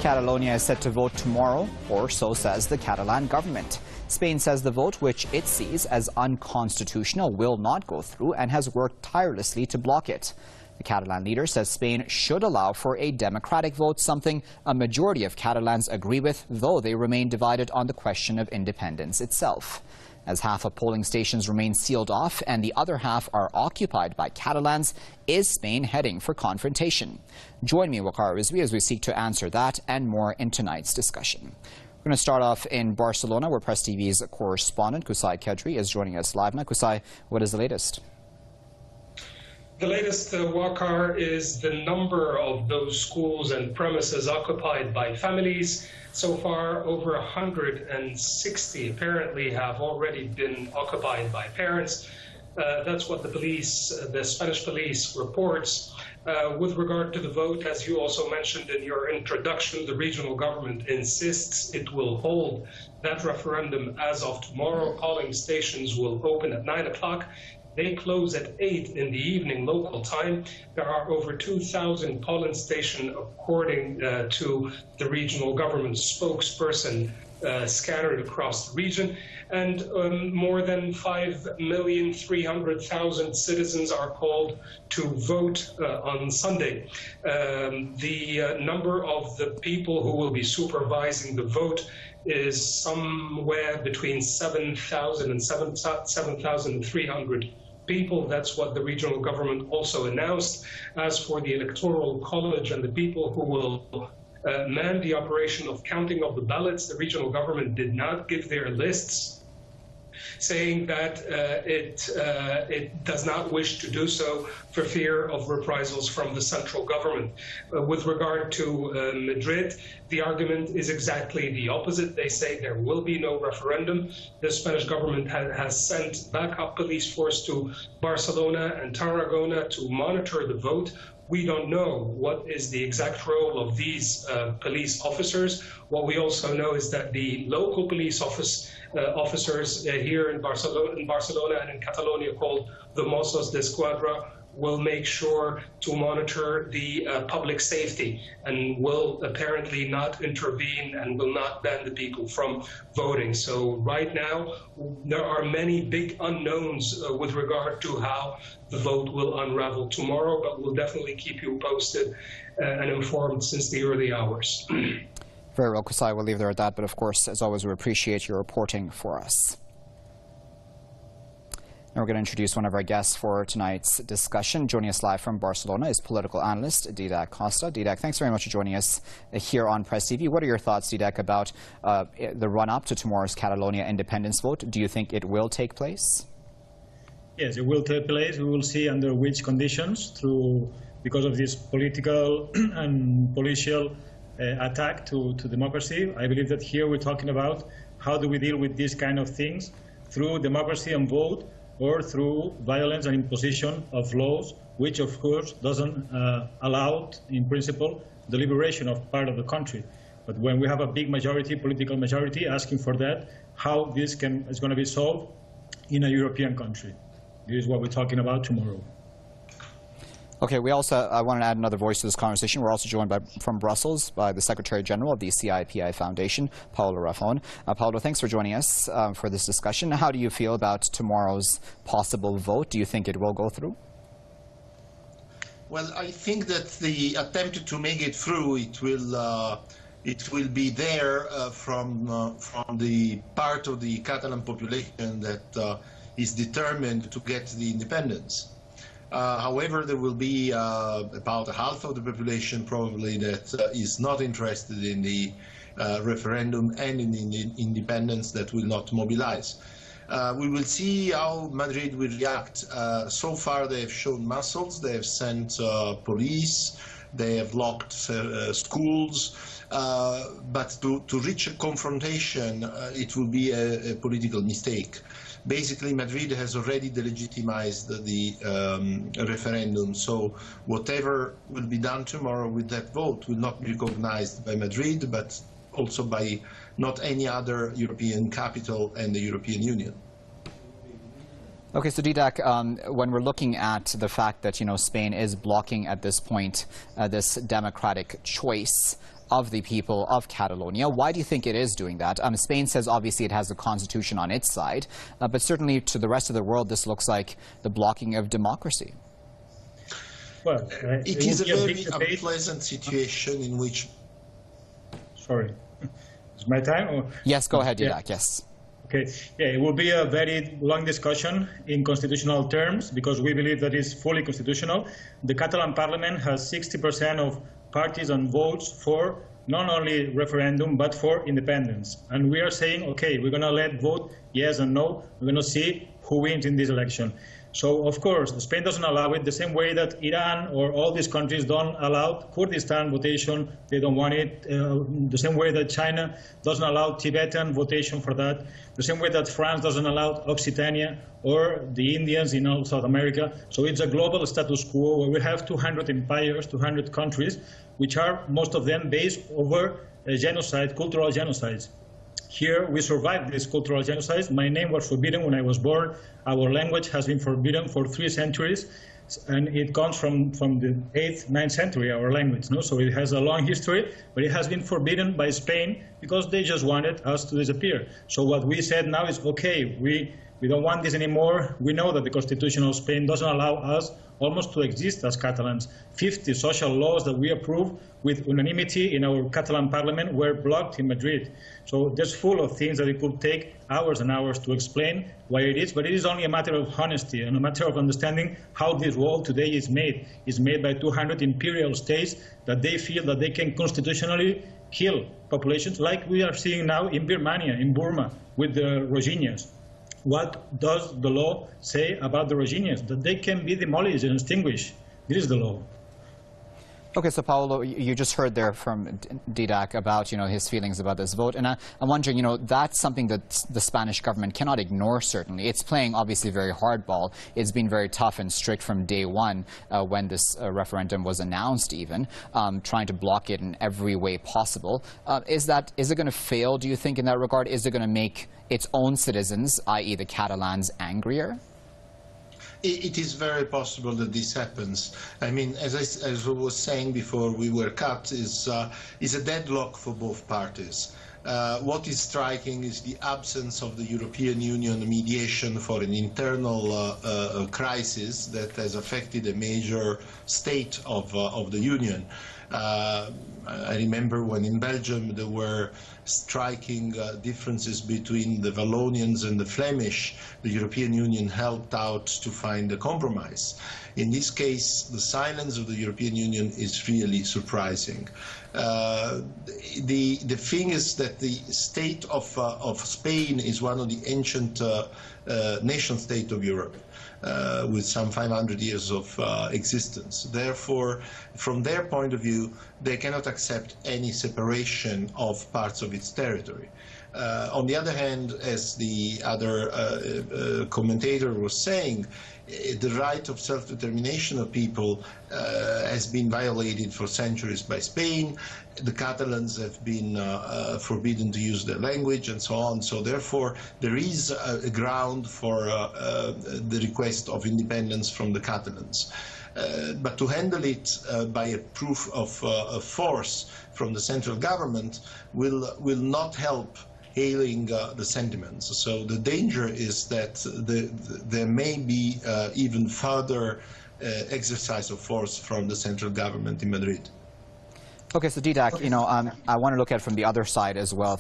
Catalonia is set to vote tomorrow, or so says the Catalan government. Spain says the vote, which it sees as unconstitutional, will not go through and has worked tirelessly to block it. The Catalan leader says Spain should allow for a democratic vote, something a majority of Catalans agree with, though they remain divided on the question of independence itself. As half of polling stations remain sealed off and the other half are occupied by Catalans, is Spain heading for confrontation? Join me, Waqar Rizvi, as we seek to answer that and more in tonight's discussion. We're going to start off in Barcelona, where Press TV's correspondent Qusay Kedri is joining us live now. Qusay, what is the latest? The latest, Waqar, is the number of those schools and premises occupied by families. So far, over 160 apparently have already been occupied by parents. That's what the Spanish police reports. With regard to the vote, as you also mentioned in your introduction, the regional government insists it will hold that referendum as of tomorrow. Polling stations will open at 9 o'clock. They close at 8 in the evening local time. There are over 2,000 polling stations, according to the regional government spokesperson, scattered across the region. And more than 5,300,000 citizens are called to vote on Sunday. The number of the people who will be supervising the vote is somewhere between 7,000 and 7,300 people. That's what the regional government also announced. As for the Electoral College and the people who will man the operation of counting of the ballots, the regional government did not give their lists, saying that it does not wish to do so for fear of reprisals from the central government. With regard to Madrid, the argument is exactly the opposite. They say there will be no referendum. The Spanish government has sent backup police force to Barcelona and Tarragona to monitor the vote. We don't know what is the exact role of these police officers. What we also know is that the local police officers here in Barcelona and in Catalonia, called the Mossos d'Esquadra, will make sure to monitor the public safety and will apparently not intervene and will not ban the people from voting. So right now, there are many big unknowns with regard to how the vote will unravel tomorrow, but we'll definitely keep you posted and informed since the early hours. Very well, Qusay, we'll leave there at that, but of course, as always, we appreciate your reporting for us. Now we're going to introduce one of our guests for tonight's discussion. Joining us live from Barcelona is political analyst Didac Costa. Didac, thanks very much for joining us here on Press TV. What are your thoughts, Didac, about the run-up to tomorrow's Catalonia independence vote? Do you think it will take place? Yes, it will take place. We will see under which conditions, because of this political and policial attack to democracy. I believe that here we're talking about how do we deal with these kind of things through democracy and vote, or through violence and imposition of laws, which of course doesn't allow, in principle, the liberation of part of the country. But when we have a big majority, political majority, asking for that, how this is going to be solved in a European country. This is what we're talking about tomorrow. Okay, I want to add another voice to this conversation. We're also joined from Brussels by the Secretary General of the CIPI Foundation, Paulo Rafón. Paulo, thanks for joining us for this discussion. How do you feel about tomorrow's possible vote? Do you think it will go through? Well, I think that the attempt to make it through, it will be there from the part of the Catalan population that is determined to get the independence. However, there will be about half of the population probably that is not interested in the referendum and in the independence, that will not mobilize. We will see how Madrid will react. So far they have shown muscles, they have sent police, they have locked schools, but to reach a confrontation, it will be a political mistake. Basically, Madrid has already delegitimized the referendum, so whatever will be done tomorrow with that vote will not be recognized by Madrid, but also by not any other European capital and the European Union. Okay, so Didac, when we're looking at the fact that Spain is blocking at this point this democratic choice, of the people of Catalonia. Why do you think it is doing that? Spain says obviously it has the constitution on its side, but certainly to the rest of the world this looks like the blocking of democracy. Well, it is a very unpleasant situation in which... Sorry, is my time? Or... Yes, go ahead, Didac, yes. Okay, yeah, it will be a very long discussion in constitutional terms because we believe that it's fully constitutional. The Catalan parliament has 60% of parties and votes for not only referendum but for independence. And we are saying, okay, we're going to let vote yes and no. We're going to see who wins in this election. So, of course, Spain doesn't allow it the same way that Iran or all these countries don't allow Kurdistan votation. They don't want it. The same way that China doesn't allow Tibetan votation for that. The same way that France doesn't allow Occitania or the Indians in South America. So it's a global status quo where we have 200 empires, 200 countries, which are most of them based over genocide, cultural genocides. Here, we survived this cultural genocide. My name was forbidden when I was born. Our language has been forbidden for 3 centuries, and it comes from the 8th, 9th century, our language. No? So it has a long history, but it has been forbidden by Spain because they just wanted us to disappear. So what we said now is, okay, we don't want this anymore. We know that the Constitution of Spain doesn't allow us almost to exist as Catalans. 50 social laws that we approved with unanimity in our Catalan parliament were blocked in Madrid. So there's full of things that it could take hours and hours to explain why it is, but it is only a matter of honesty and a matter of understanding how this world today is made. It's made by 200 imperial states that they feel that they can constitutionally kill populations like we are seeing now in Birmania, in Burma, with the Rohingyas. What does the law say about the Rohingyas? That they can be demolished and extinguished. This is the law. Okay, so Paulo, you just heard there from Didac about, his feelings about this vote, and I'm wondering, that's something that the Spanish government cannot ignore, certainly. It's playing, obviously, very hardball. It's been very tough and strict from day one when this referendum was announced, even, trying to block it in every way possible. Is it going to fail, do you think, in that regard? Is it going to make its own citizens, i.e. the Catalans, angrier? It is very possible that this happens. I mean, as I was saying before we were cut, is a deadlock for both parties. What is striking is the absence of the European Union mediation for an internal crisis that has affected a major state of the Union. I remember when in Belgium there were striking differences between the Wallonians and the Flemish. The European Union helped out to find a compromise. In this case, the silence of the European Union is really surprising. The thing is that the state of Spain is one of the ancient nation states of Europe. With some 500 years of existence. Therefore, from their point of view, they cannot accept any separation of parts of its territory. On the other hand, as the other commentator was saying, the right of self-determination of people has been violated for centuries by Spain. The Catalans have been forbidden to use their language and so on. So therefore, there is a ground for the request of independence from the Catalans. But to handle it by a proof of force from the central government will not help hailing the sentiments. So the danger is that there may be even further exercise of force from the central government in Madrid. Okay, so Didac, I want to look at it from the other side as well,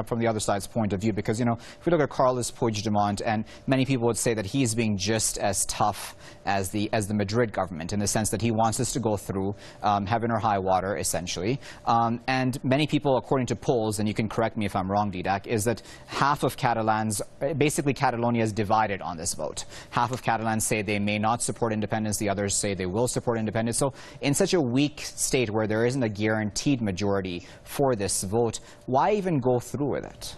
from the other side's point of view, because, if we look at Carles Puigdemont, and many people would say that he's being just as tough as the Madrid government, in the sense that he wants this to go through heaven or high water, essentially. And many people, according to polls, and you can correct me if I'm wrong, Didac, is that half of Catalans, basically Catalonia is divided on this vote. Half of Catalans say they may not support independence, the others say they will support independence. So in such a weak state where there isn't a guaranteed majority for this vote, why even go through with it?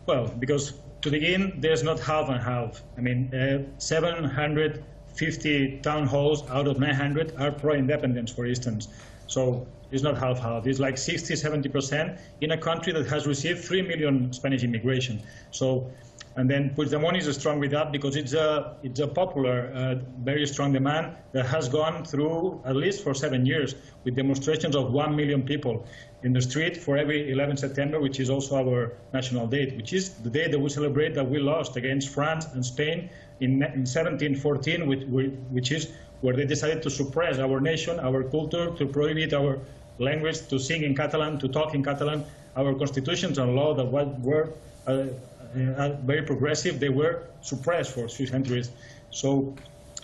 Well, because to begin, there's not half and half. I mean, 750 town halls out of 900 are pro-independence, for instance. So it's not half-half. It's like 60, 70% in a country that has received 3 million Spanish immigration. So And then Puigdemont is strong with that because it's a popular, very strong demand that has gone through at least for 7 years with demonstrations of 1 million people in the street for every 11 September, which is also our national date, which is the day that we celebrate that we lost against France and Spain in 1714, which is where they decided to suppress our nation, our culture, to prohibit our language, to sing in Catalan, to talk in Catalan. Our constitutions and law that were very progressive, they were suppressed for 6 centuries. So,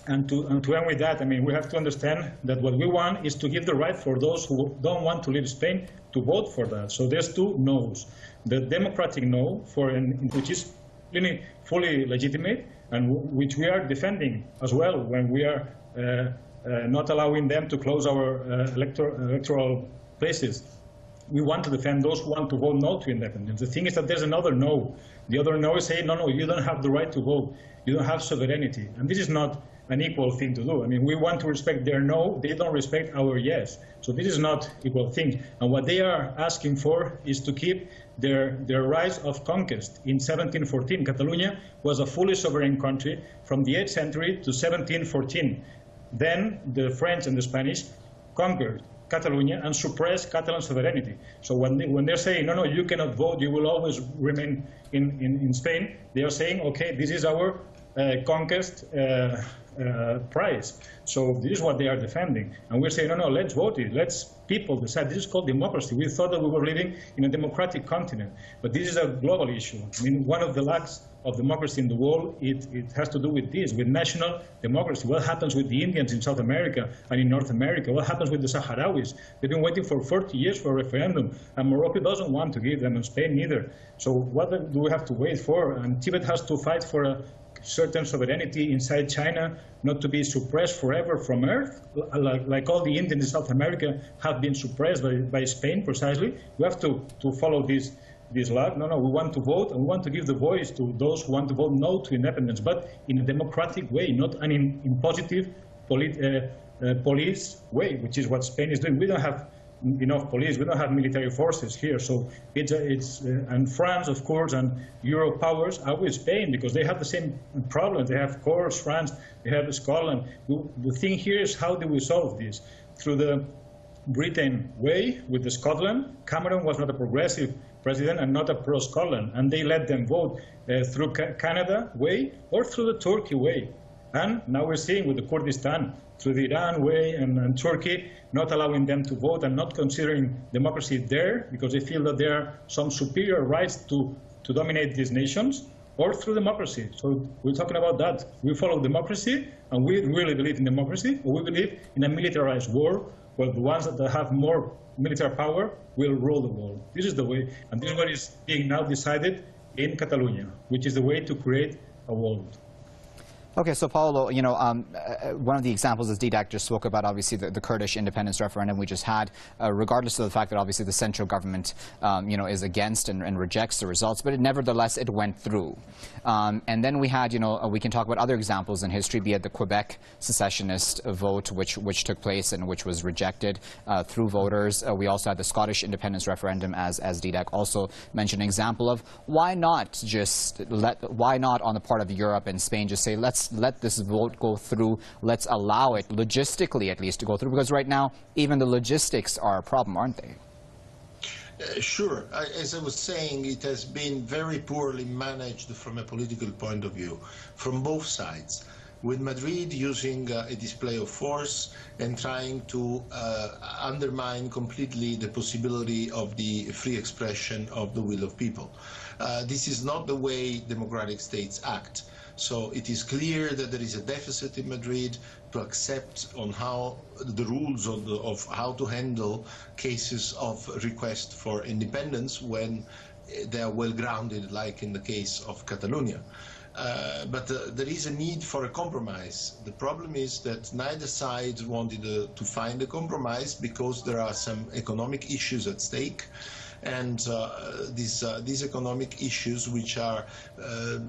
and to end with that, I mean, we have to understand that what we want is to give the right for those who don't want to leave Spain to vote for that. So there's two no's. The democratic no, which is really fully legitimate, and which we are defending as well when we are not allowing them to close our electoral places. We want to defend those who want to vote no to independence. The thing is that there's another no. The other no is saying, no, you don't have the right to vote. You don't have sovereignty. And this is not an equal thing to do. I mean, we want to respect their no. They don't respect our yes. So this is not equal thing. And what they are asking for is to keep their rights of conquest. In 1714, Catalonia was a fully sovereign country from the 8th century to 1714. Then the French and the Spanish conquered Catalonia and suppress Catalan sovereignty. So when they're saying, no, you cannot vote, you will always remain in Spain, they are saying, okay, this is our conquest prize. So this is what they are defending. And we're saying, no, let's vote it. Let's people decide. This is called democracy. We thought that we were living in a democratic continent. But this is a global issue. I mean, one of the lacks of democracy in the world, it has to do with this, with national democracy. What happens with the Indians in South America and in North America? What happens with the Sahrawis? They've been waiting for 40 years for a referendum, and Morocco doesn't want to give them, and Spain neither. So what do we have to wait for? And Tibet has to fight for a certain sovereignty inside China, not to be suppressed forever from Earth, like all the Indians in South America have been suppressed by Spain precisely. We have to follow this law. No, we want to vote, and we want to give the voice to those who want to vote no to independence, but in a democratic way, not an impositive police way, which is what Spain is doing. We don't have enough police. We don't have military forces here. So and France, of course, and Euro powers are with Spain because they have the same problems. They have, of course, France, they have Scotland. The thing here is how do we solve this? Through the Britain way with the Scotland. Cameron was not a progressive president and not a pro-Scotland, and they let them vote through Canada way or through the Turkey way. And now we're seeing with the Kurdistan, through the Iran way and Turkey, not allowing them to vote and not considering democracy there because they feel that there are some superior rights to dominate these nations, or through democracy. So we're talking about that. We follow democracy, and we really believe in democracy, or we believe in a militarized war where the ones that have more military power will rule the world. This is the way, and this is what is being now decided in Catalonia, which is the way to create a world. Okay, so Paulo, one of the examples, as Didac just spoke about, obviously the Kurdish independence referendum we just had, regardless of the fact that obviously the central government, is against and rejects the results, but nevertheless it went through. And then we had, we can talk about other examples in history, be it the Quebec secessionist vote, which took place and which was rejected through voters. We also had the Scottish independence referendum, as Didac also mentioned, an example of why not on the part of Europe and Spain just say, let's let this vote go through, let's allow it, logistically at least, to go through, because right now even the logistics are a problem, aren't they? Sure. As I was saying, it has been very poorly managed from a political point of view, from both sides, with Madrid using a display of force and trying to undermine completely the possibility of the free expression of the will of people. This is not the way democratic states act. So it is clear that there is a deficit in Madrid to accept on how the rules of how to handle cases of request for independence when they are well grounded, like in the case of Catalonia. But there is a need for a compromise. The problem is that neither side wanted to find a compromise because there are some economic issues at stake. and these economic issues, which are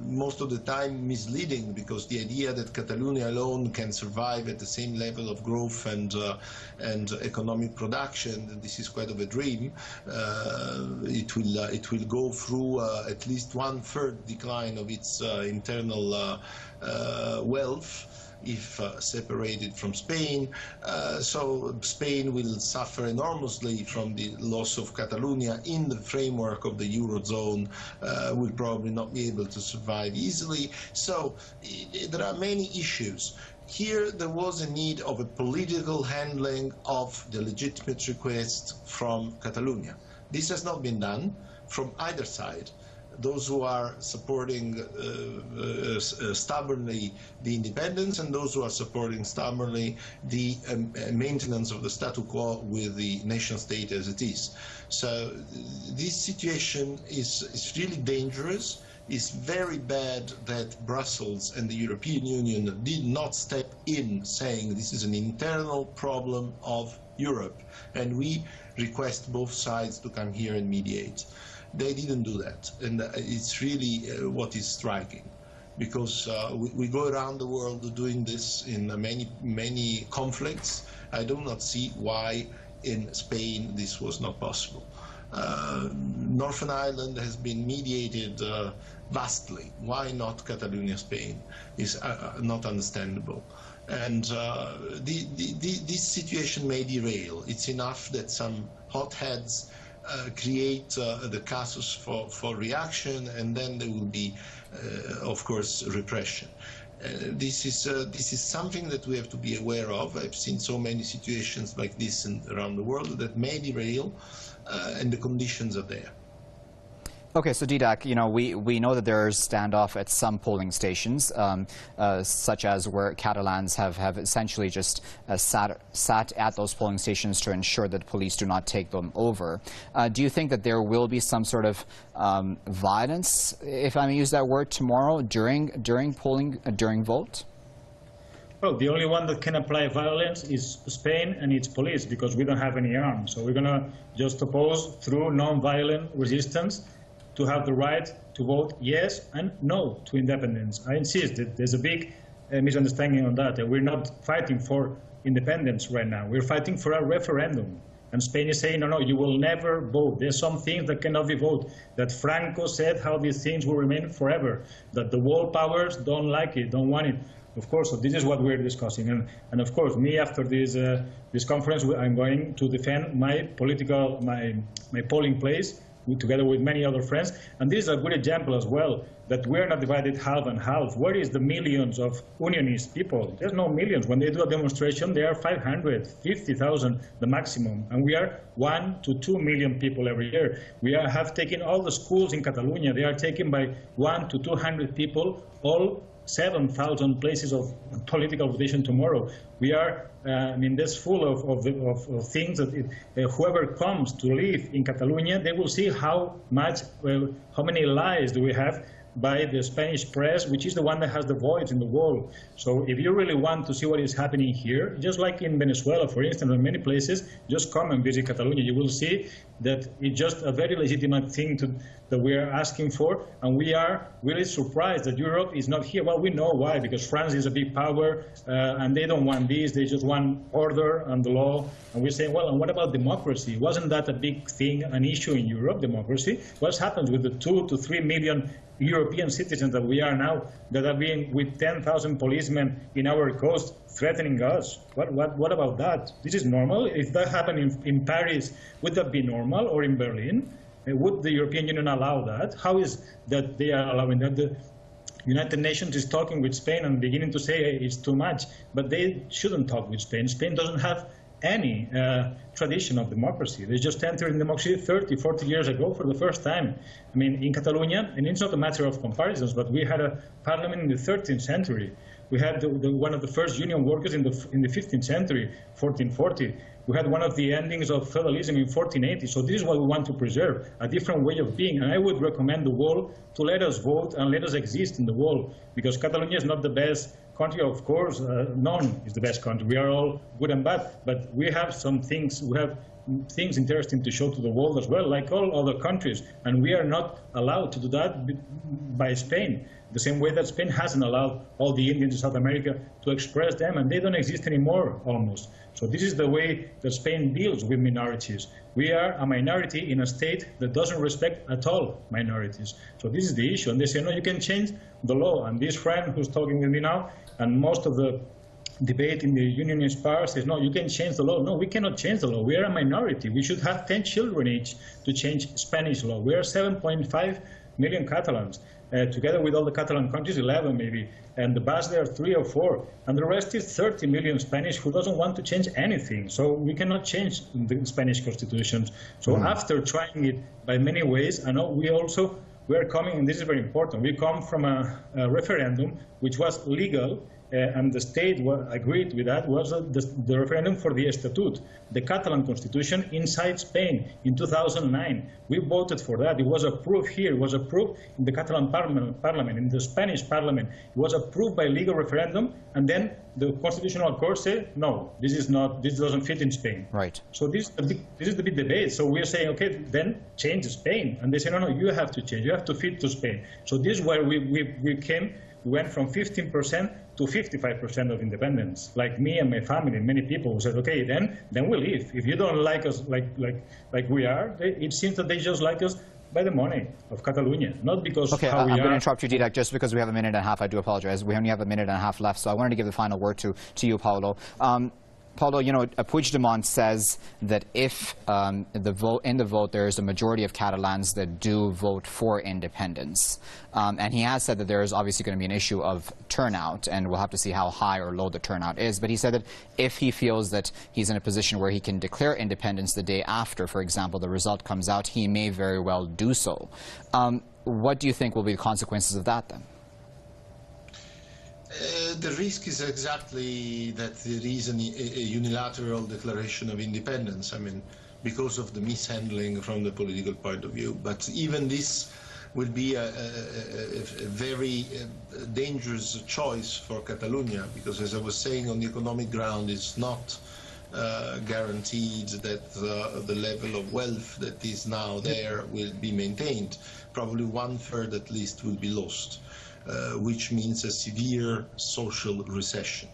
most of the time misleading, because the idea that Catalonia alone can survive at the same level of growth and economic production, this is quite of a dream. It will go through at least 1/3 decline of its internal wealth if separated from Spain. So Spain will suffer enormously from the loss of Catalonia in the framework of the Eurozone, will probably not be able to survive easily. So there are many issues. Here there was a need of a political handling of the legitimate request from Catalonia. This has not been done from either side. Those who are supporting stubbornly the independence, and those who are supporting stubbornly the maintenance of the status quo with the nation state as it is. So this situation is really dangerous. It's very bad that Brussels and the European Union did not step in, saying this is an internal problem of Europe, and we request both sides to come here and mediate. They didn't do that, and it's really what is striking, because we go around the world doing this in many conflicts. I do not see why in Spain this was not possible. Northern Ireland has been mediated vastly. Why not Catalonia, Spain, is not understandable. And this situation may derail. It's enough that some hotheads create the casus for reaction, and then there will be, of course, repression. This is something that we have to be aware of. I've seen so many situations like this around the world that may derail, and the conditions are there. Okay, so Didac, we know that there's standoff at some polling stations, such as where Catalans have essentially just sat at those polling stations to ensure that police do not take them over. Do you think that there will be some sort of violence, if I may use that word, tomorrow during polling, during vote? Well, the only one that can apply violence is Spain and its police, because we don't have any arms. So we're going to just oppose through non-violent resistance to have the right to vote yes and no to independence. I insist that there's a big misunderstanding on that. We're not fighting for independence right now. We're fighting for a referendum. And Spain is saying, no, you will never vote. There's some things that cannot be voted. That Franco said how these things will remain forever. That the world powers don't like it, don't want it. Of course, so this is what we're discussing. And of course, me, after this conference, I'm going to defend my polling place, together with many other friends. And this is a good example as well, that we're not divided half and half. Where is the millions of unionist people? There's no millions. When they do a demonstration, there are 550,000, the maximum. And we are 1 to 2 million people every year. We have taken all the schools in Catalonia. They are taken by 1 to 200 people, all 7,000 places of political votation tomorrow. We are, that's full of things that whoever comes to live in Catalonia, they will see how many lies do we have by the Spanish press, which is the one that has the voice in the world. So if you really want to see what is happening here, just like in Venezuela, for instance, in many places, just come and visit Catalonia. You will see that it's just a very legitimate thing that we are asking for, and we are really surprised that Europe is not here. Well, we know why, because France is a big power, and they don't want this. They just want order and the law. And we're saying, well, and what about democracy? Wasn't that a big thing, an issue in Europe, democracy? What happens with the 2 to 3 million European citizens that we are now, that are being with 10,000 policemen in our coast threatening us? What about that? This is normal? If that happened in Paris, would that be normal, or in Berlin? Would the European Union allow that? How is that they are allowing that? The United Nations is talking with Spain and beginning to say, hey, it's too much, but they shouldn't talk with Spain. Spain doesn't have any tradition of democracy. They just entered in democracy 30, 40 years ago for the first time. I mean, in Catalonia, and it's not a matter of comparisons, but we had a parliament in the 13th century. We had one of the first union workers in the 15th century, 1440. We had one of the endings of feudalism in 1480. So this is what we want to preserve, a different way of being. And I would recommend the world to let us vote and let us exist in the world, because Catalonia is not the best country, of course, none is the best country. We are all good and bad, but we have some things. We have things interesting to show to the world as well, like all other countries. And we are not allowed to do that by Spain, the same way that Spain hasn't allowed all the Indians in South America to express them, and they don't exist anymore, almost. So this is the way that Spain deals with minorities. We are a minority in a state that doesn't respect at all minorities. So this is the issue. And they say, no, you can change the law. And this friend who's talking with me now, and most of the debate in the unionist power says, no, you can change the law. No, we cannot change the law. We are a minority. We should have 10 children each to change Spanish law. We are 7.5 million Catalans. Together with all the Catalan countries, 11 maybe, and the Basque there are 3 or 4, and the rest is 30 million Spanish who doesn't want to change anything. So we cannot change the Spanish constitutions. So after trying it by many ways, I know we are coming, and this is very important, we come from a referendum which was legal, and the state agreed with that, was the referendum for the Estatut, the Catalan constitution inside Spain in 2009. We voted for that. It was approved here. It was approved in the Catalan parliament, in the Spanish parliament. It was approved by legal referendum, and then the Constitutional Court said, no, this doesn't fit in Spain. Right. So this is the big debate. So we're saying, okay, then change Spain. And they say, no, you have to change. You have to fit to Spain. So this is where we came. We went from 15% to 55% of independence. Like me and my family, and many people who said, okay, then we leave. If you don't like us like we are, it seems that they just like us by the money of Catalonia, not because okay, how we are. I'm going to interrupt you, Didac, just because we have a minute and a half. I do apologize. We only have a minute and a half left, so I wanted to give the final word to you, Paulo. Paulo, you know, Puigdemont says that if in the vote there is a majority of Catalans that do vote for independence, and he has said that there is obviously going to be an issue of turnout, and we'll have to see how high or low the turnout is. But he said that if he feels that he's in a position where he can declare independence the day after, for example, the result comes out, he may very well do so. What do you think will be the consequences of that then? The risk is exactly that there is a unilateral declaration of independence, I mean, because of the mishandling from the political point of view. But even this will be a very dangerous choice for Catalonia, because as I was saying, on the economic ground, it's not guaranteed that the level of wealth that is now there will be maintained. Probably 1/3 at least will be lost. Which means a severe social recession.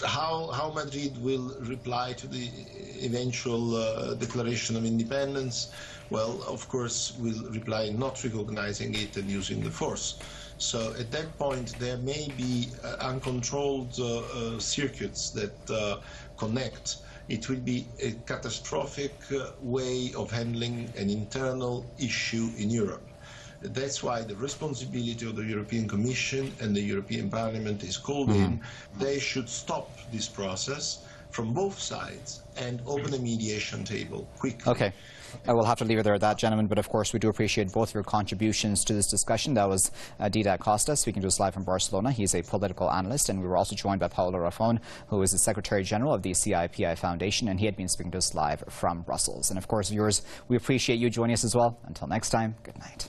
How Madrid will reply to the eventual declaration of independence, well, of course, will reply not recognizing it and using the force. So at that point, there may be uncontrolled circuits that connect. It will be a catastrophic way of handling an internal issue in Europe. That's why the responsibility of the European Commission and the European Parliament is called in. They should stop this process from both sides and open a mediation table quickly. Okay. I will have to leave it there at that, gentlemen, but of course we do appreciate both your contributions to this discussion. That was Didac Costa speaking to us live from Barcelona. He's a political analyst, and we were also joined by Paulo Rafón, who is the Secretary General of the CIPI Foundation, and he had been speaking to us live from Brussels. And of course, viewers, we appreciate you joining us as well. Until next time, good night.